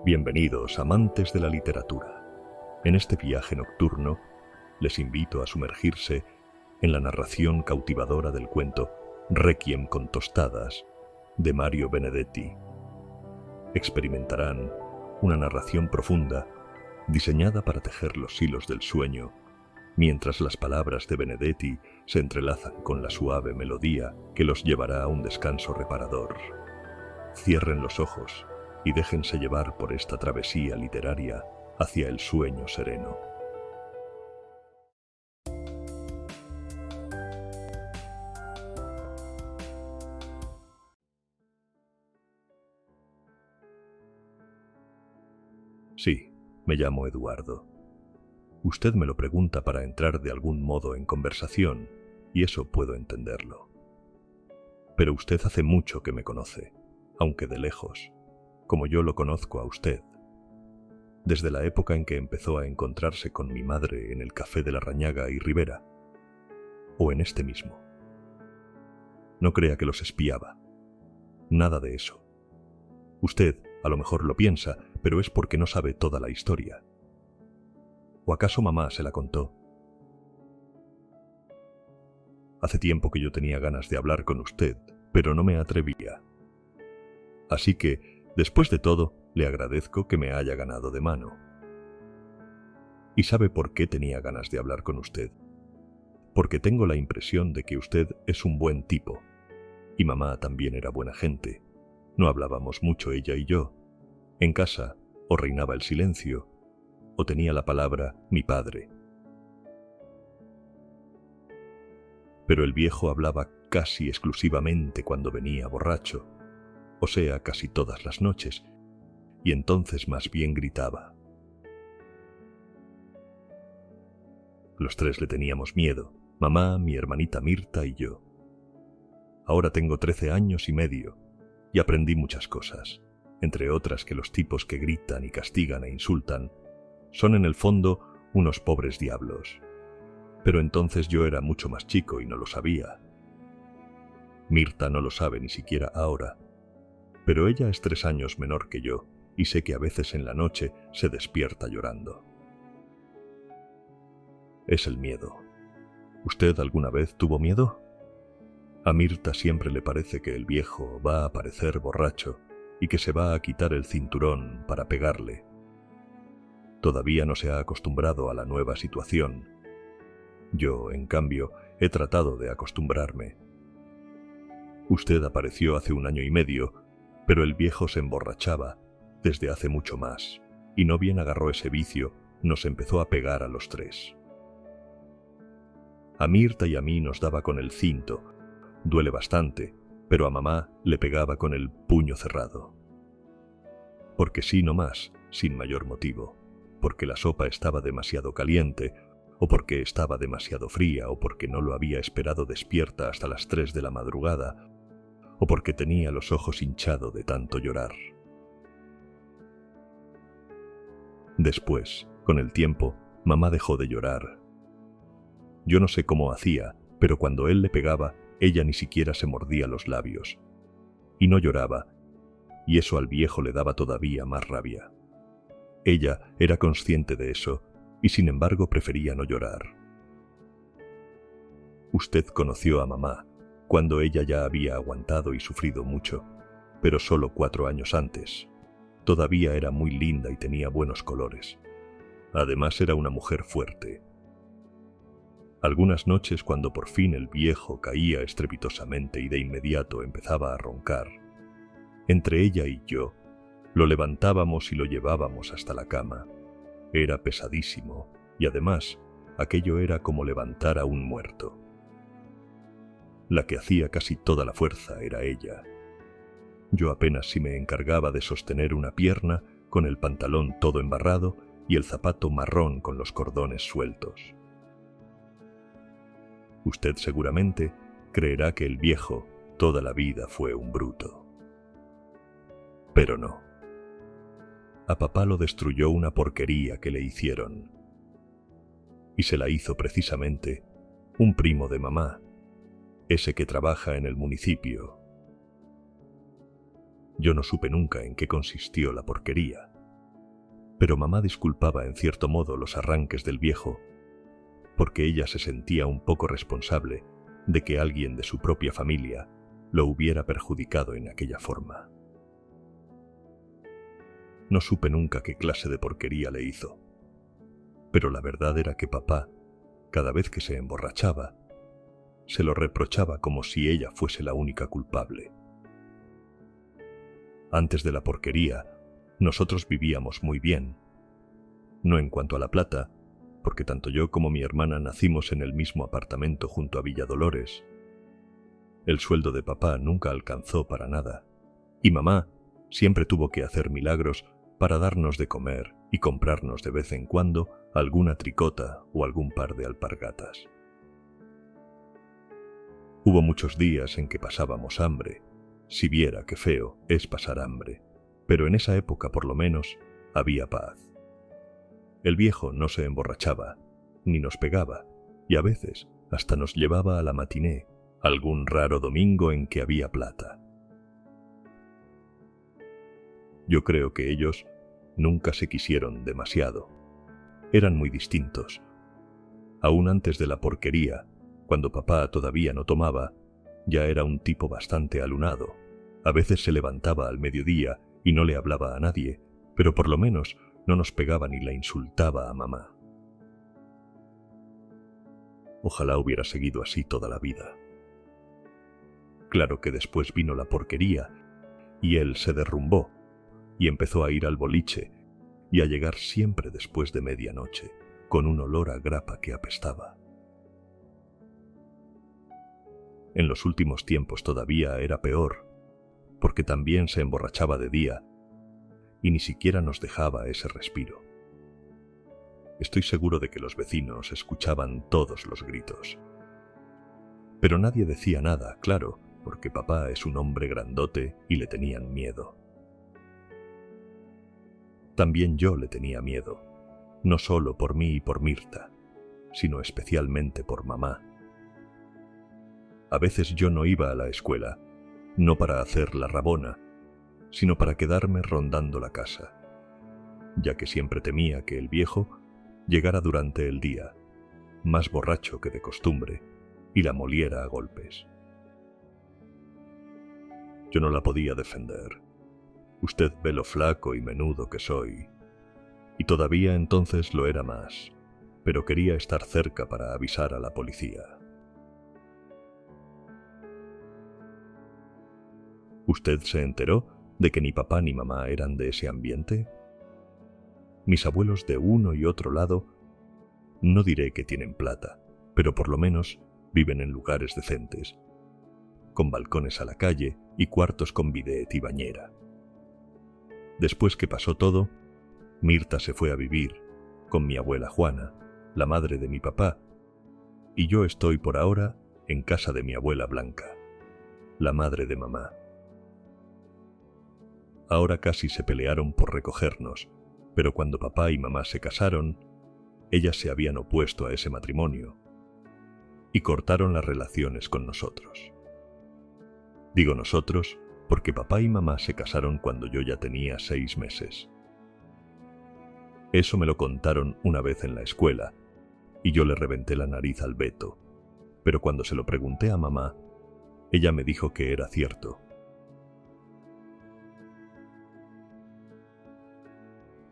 Bienvenidos, amantes de la literatura. En este viaje nocturno, les invito a sumergirse en la narración cautivadora del cuento Requiem con tostadas, de Mario Benedetti. Experimentarán una narración profunda, diseñada para tejer los hilos del sueño, mientras las palabras de Benedetti se entrelazan con la suave melodía que los llevará a un descanso reparador. Cierren los ojos y déjense llevar por esta travesía literaria hacia el sueño sereno. Sí, me llamo Eduardo. Usted me lo pregunta para entrar de algún modo en conversación, y eso puedo entenderlo. Pero usted hace mucho que me conoce, aunque de lejos, como yo lo conozco a usted, desde la época en que empezó a encontrarse con mi madre en el Café de la Rañaga y Ribera, o en este mismo. No crea que los espiaba. Nada de eso. Usted a lo mejor lo piensa, pero es porque no sabe toda la historia. ¿O acaso mamá se la contó? Hace tiempo que yo tenía ganas de hablar con usted, pero no me atrevía. Así que, después de todo, le agradezco que me haya ganado de mano. ¿Y sabe por qué tenía ganas de hablar con usted? Porque tengo la impresión de que usted es un buen tipo. Y mamá también era buena gente. No hablábamos mucho ella y yo. En casa, o reinaba el silencio, o tenía la palabra mi padre. Pero el viejo hablaba casi exclusivamente cuando venía borracho, o sea, casi todas las noches, y entonces más bien gritaba. Los tres le teníamos miedo, mamá, mi hermanita Mirta y yo. Ahora tengo 13 años y medio, y aprendí muchas cosas, entre otras que los tipos que gritan y castigan e insultan son en el fondo unos pobres diablos. Pero entonces yo era mucho más chico y no lo sabía. Mirta no lo sabe ni siquiera ahora, pero ella es 3 años menor que yo y sé que a veces en la noche se despierta llorando. Es el miedo. ¿Usted alguna vez tuvo miedo? A Mirta siempre le parece que el viejo va a aparecer borracho y que se va a quitar el cinturón para pegarle. Todavía no se ha acostumbrado a la nueva situación. Yo, en cambio, he tratado de acostumbrarme. Usted apareció hace 1 año y medio, pero el viejo se emborrachaba desde hace mucho más, y no bien agarró ese vicio, nos empezó a pegar a los 3. A Mirta y a mí nos daba con el cinto. Duele bastante, pero a mamá le pegaba con el puño cerrado. Porque sí, no más, sin mayor motivo. Porque la sopa estaba demasiado caliente, o porque estaba demasiado fría, o porque no lo había esperado despierta hasta las 3 de la madrugada, o porque tenía los ojos hinchados de tanto llorar. Después, con el tiempo, mamá dejó de llorar. Yo no sé cómo hacía, pero cuando él le pegaba, ella ni siquiera se mordía los labios. Y no lloraba, y eso al viejo le daba todavía más rabia. Ella era consciente de eso, y sin embargo prefería no llorar. Usted conoció a mamá cuando ella ya había aguantado y sufrido mucho, pero solo 4 años antes. Todavía era muy linda y tenía buenos colores. Además era una mujer fuerte. Algunas noches, cuando por fin el viejo caía estrepitosamente y de inmediato empezaba a roncar, entre ella y yo, lo levantábamos y lo llevábamos hasta la cama. Era pesadísimo, y además, aquello era como levantar a un muerto. La que hacía casi toda la fuerza era ella. Yo apenas si me encargaba de sostener una pierna con el pantalón todo embarrado y el zapato marrón con los cordones sueltos. Usted seguramente creerá que el viejo toda la vida fue un bruto. Pero no. A papá lo destruyó una porquería que le hicieron. Y se la hizo precisamente un primo de mamá, ese que trabaja en el municipio. Yo no supe nunca en qué consistió la porquería, Pero mamá disculpaba en cierto modo los arranques del viejo, porque ella se sentía un poco responsable de que alguien de su propia familia lo hubiera perjudicado en aquella forma. No supe nunca qué clase de porquería le hizo, pero la verdad era que papá, cada vez que se emborrachaba, se lo reprochaba como si ella fuese la única culpable. Antes de la porquería, nosotros vivíamos muy bien. No en cuanto a la plata, porque tanto yo como mi hermana nacimos en el mismo apartamento junto a Villadolores. El sueldo de papá nunca alcanzó para nada, y mamá siempre tuvo que hacer milagros para darnos de comer y comprarnos de vez en cuando alguna tricota o algún par de alpargatas. Hubo muchos días en que pasábamos hambre, si viera qué feo es pasar hambre, pero en esa época por lo menos había paz. El viejo no se emborrachaba, ni nos pegaba, y a veces hasta nos llevaba a la matiné, algún raro domingo en que había plata. Yo creo que ellos nunca se quisieron demasiado. Eran muy distintos. Aún antes de la porquería, cuando papá todavía no tomaba, ya era un tipo bastante alunado. A veces se levantaba al mediodía y no le hablaba a nadie, pero por lo menos no nos pegaba ni la insultaba a mamá. Ojalá hubiera seguido así toda la vida. Claro que después vino la porquería y él se derrumbó y empezó a ir al boliche y a llegar siempre después de medianoche, con un olor a grapa que apestaba. En los últimos tiempos todavía era peor, porque también se emborrachaba de día y ni siquiera nos dejaba ese respiro. Estoy seguro de que los vecinos escuchaban todos los gritos. Pero nadie decía nada, claro, porque papá es un hombre grandote y le tenían miedo. También yo le tenía miedo, no solo por mí y por Mirta, sino especialmente por mamá. A veces yo no iba a la escuela, no para hacer la rabona, sino para quedarme rondando la casa, ya que siempre temía que el viejo llegara durante el día, más borracho que de costumbre, y la moliera a golpes. Yo no la podía defender. Usted ve lo flaco y menudo que soy, y todavía entonces lo era más, pero quería estar cerca para avisar a la policía. ¿Usted se enteró de que ni papá ni mamá eran de ese ambiente? Mis abuelos de uno y otro lado, no diré que tienen plata, pero por lo menos viven en lugares decentes, con balcones a la calle y cuartos con bidet y bañera. Después que pasó todo, Mirta se fue a vivir con mi abuela Juana, la madre de mi papá, y yo estoy por ahora en casa de mi abuela Blanca, la madre de mamá. Ahora casi se pelearon por recogernos, pero cuando papá y mamá se casaron, ellas se habían opuesto a ese matrimonio y cortaron las relaciones con nosotros. Digo nosotros porque papá y mamá se casaron cuando yo ya tenía 6 meses. Eso me lo contaron una vez en la escuela y yo le reventé la nariz al Beto, pero cuando se lo pregunté a mamá, ella me dijo que era cierto.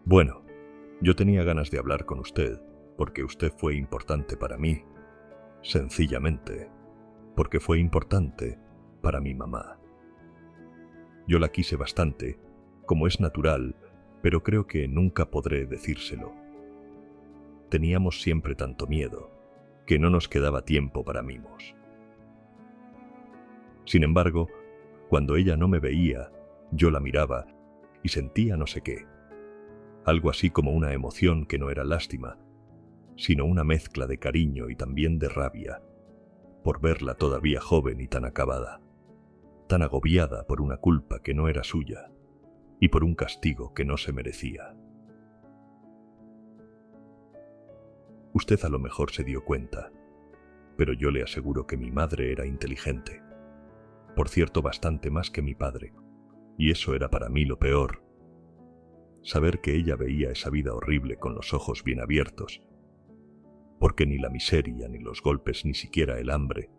Bueno, yo tenía ganas de hablar con usted, porque usted fue importante para mí, sencillamente, porque fue importante para mi mamá. Yo la quise bastante, como es natural, pero creo que nunca podré decírselo. Teníamos siempre tanto miedo, que no nos quedaba tiempo para mimos. Sin embargo, cuando ella no me veía, yo la miraba y sentía no sé qué. Algo así como una emoción que no era lástima, sino una mezcla de cariño y también de rabia, por verla todavía joven y tan acabada, tan agobiada por una culpa que no era suya y por un castigo que no se merecía. Usted a lo mejor se dio cuenta, pero yo le aseguro que mi madre era inteligente, por cierto bastante más que mi padre, y eso era para mí lo peor. saber que ella veía esa vida horrible con los ojos bien abiertos, porque ni la miseria, ni los golpes, ni siquiera el hambre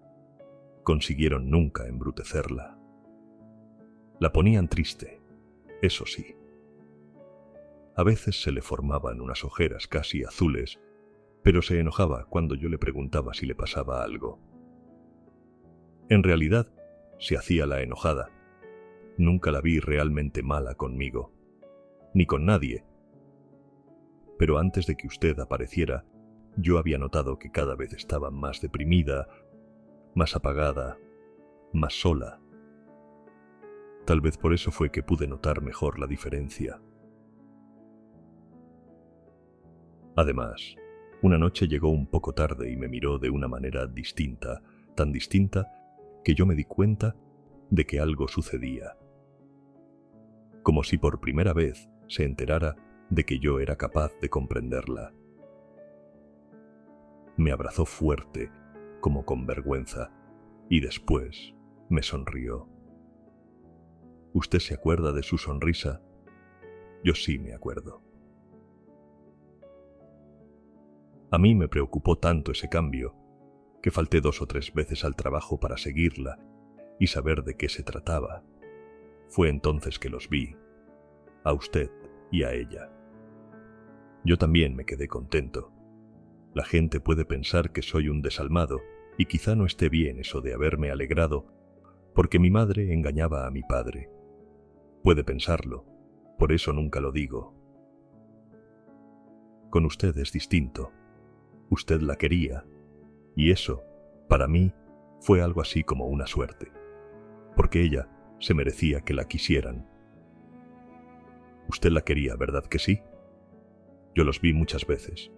consiguieron nunca embrutecerla. La ponían triste, eso sí. A veces se le formaban unas ojeras casi azules, pero se enojaba cuando yo le preguntaba si le pasaba algo. En realidad, se hacía la enojada. Nunca la vi realmente mala conmigo, ni con nadie. Pero antes de que usted apareciera, yo había notado que cada vez estaba más deprimida, más apagada, más sola. Tal vez por eso fue que pude notar mejor la diferencia. Además, una noche llegó un poco tarde y me miró de una manera distinta, tan distinta que yo me di cuenta de que algo sucedía. Como si por primera vez se enterara de que yo era capaz de comprenderla. Me abrazó fuerte, como con vergüenza, y después me sonrió. ¿Usted se acuerda de su sonrisa? Yo sí me acuerdo. A mí me preocupó tanto ese cambio que falté 2 o 3 veces al trabajo para seguirla y saber de qué se trataba. Fue entonces que los vi, a usted y a ella. Yo también me quedé contento. La gente puede pensar que soy un desalmado y quizá no esté bien eso de haberme alegrado porque mi madre engañaba a mi padre. Puede pensarlo, por eso nunca lo digo. Con usted es distinto. Usted la quería, y eso, para mí, fue algo así como una suerte, porque ella se merecía que la quisieran. Usted la quería, ¿verdad que sí? Yo los vi muchas veces,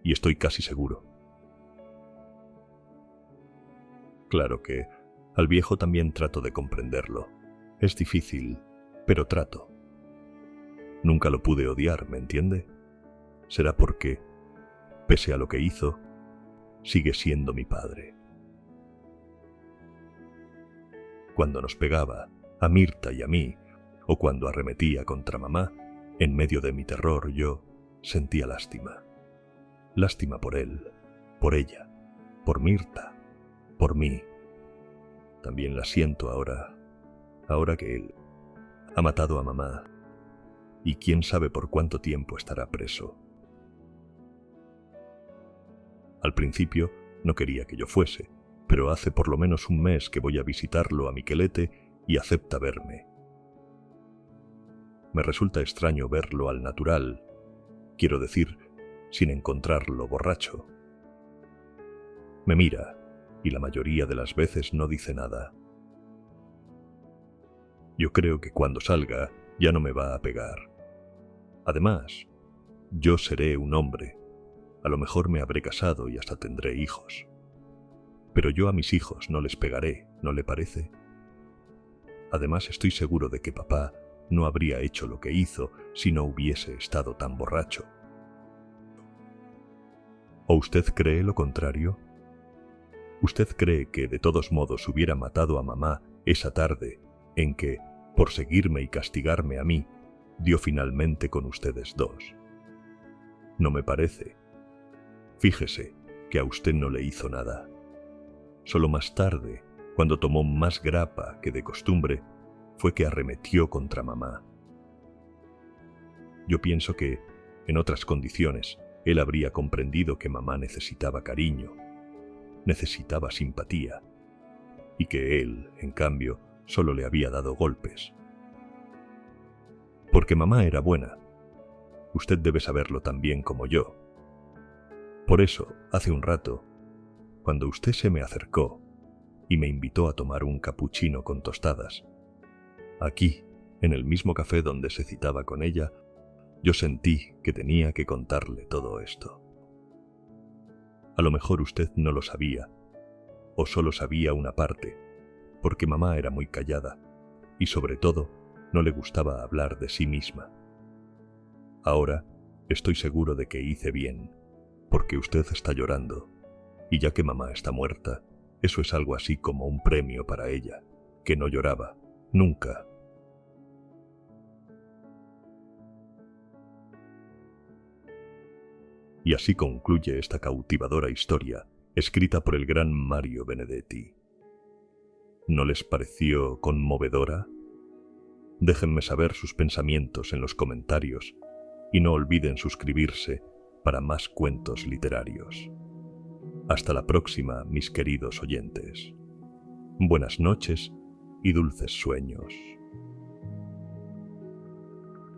y estoy casi seguro. Claro que al viejo también trato de comprenderlo. Es difícil, pero trato. Nunca lo pude odiar, ¿me entiende? Será porque, pese a lo que hizo, sigue siendo mi padre. Cuando nos pegaba, a Mirta y a mí, o cuando arremetía contra mamá, en medio de mi terror yo sentía lástima. Lástima por él, por ella, por Mirta, por mí. También la siento ahora que él ha matado a mamá, y quién sabe por cuánto tiempo estará preso. Al principio no quería que yo fuese, pero hace por lo menos un mes que voy a visitarlo a Miquelete y acepta verme. Me resulta extraño verlo al natural, quiero decir, sin encontrarlo borracho. Me mira y la mayoría de las veces no dice nada. Yo creo que cuando salga ya no me va a pegar. Además, yo seré un hombre. A lo mejor me habré casado y hasta tendré hijos. Pero yo a mis hijos no les pegaré, ¿no le parece? Además, estoy seguro de que papá no habría hecho lo que hizo si no hubiese estado tan borracho. ¿O usted cree lo contrario? ¿Usted cree que de todos modos hubiera matado a mamá esa tarde en que, por seguirme y castigarme a mí, dio finalmente con ustedes dos? No me parece. Fíjese que a usted no le hizo nada. Solo más tarde, cuando tomó más grapa que de costumbre, fue que arremetió contra mamá. Yo pienso que, en otras condiciones, él habría comprendido que mamá necesitaba cariño, necesitaba simpatía, y que él, en cambio, solo le había dado golpes. Porque mamá era buena. Usted debe saberlo tan bien como yo. Por eso, hace un rato, cuando usted se me acercó y me invitó a tomar un capuchino con tostadas, aquí, en el mismo café donde se citaba con ella, yo sentí que tenía que contarle todo esto. A lo mejor usted no lo sabía, o solo sabía una parte, porque mamá era muy callada, y sobre todo, no le gustaba hablar de sí misma. Ahora, estoy seguro de que hice bien, porque usted está llorando, y ya que mamá está muerta, eso es algo así como un premio para ella, que no lloraba, nunca. Y así concluye esta cautivadora historia escrita por el gran Mario Benedetti. ¿No les pareció conmovedora? Déjenme saber sus pensamientos en los comentarios y no olviden suscribirse para más cuentos literarios. Hasta la próxima, mis queridos oyentes. Buenas noches y dulces sueños.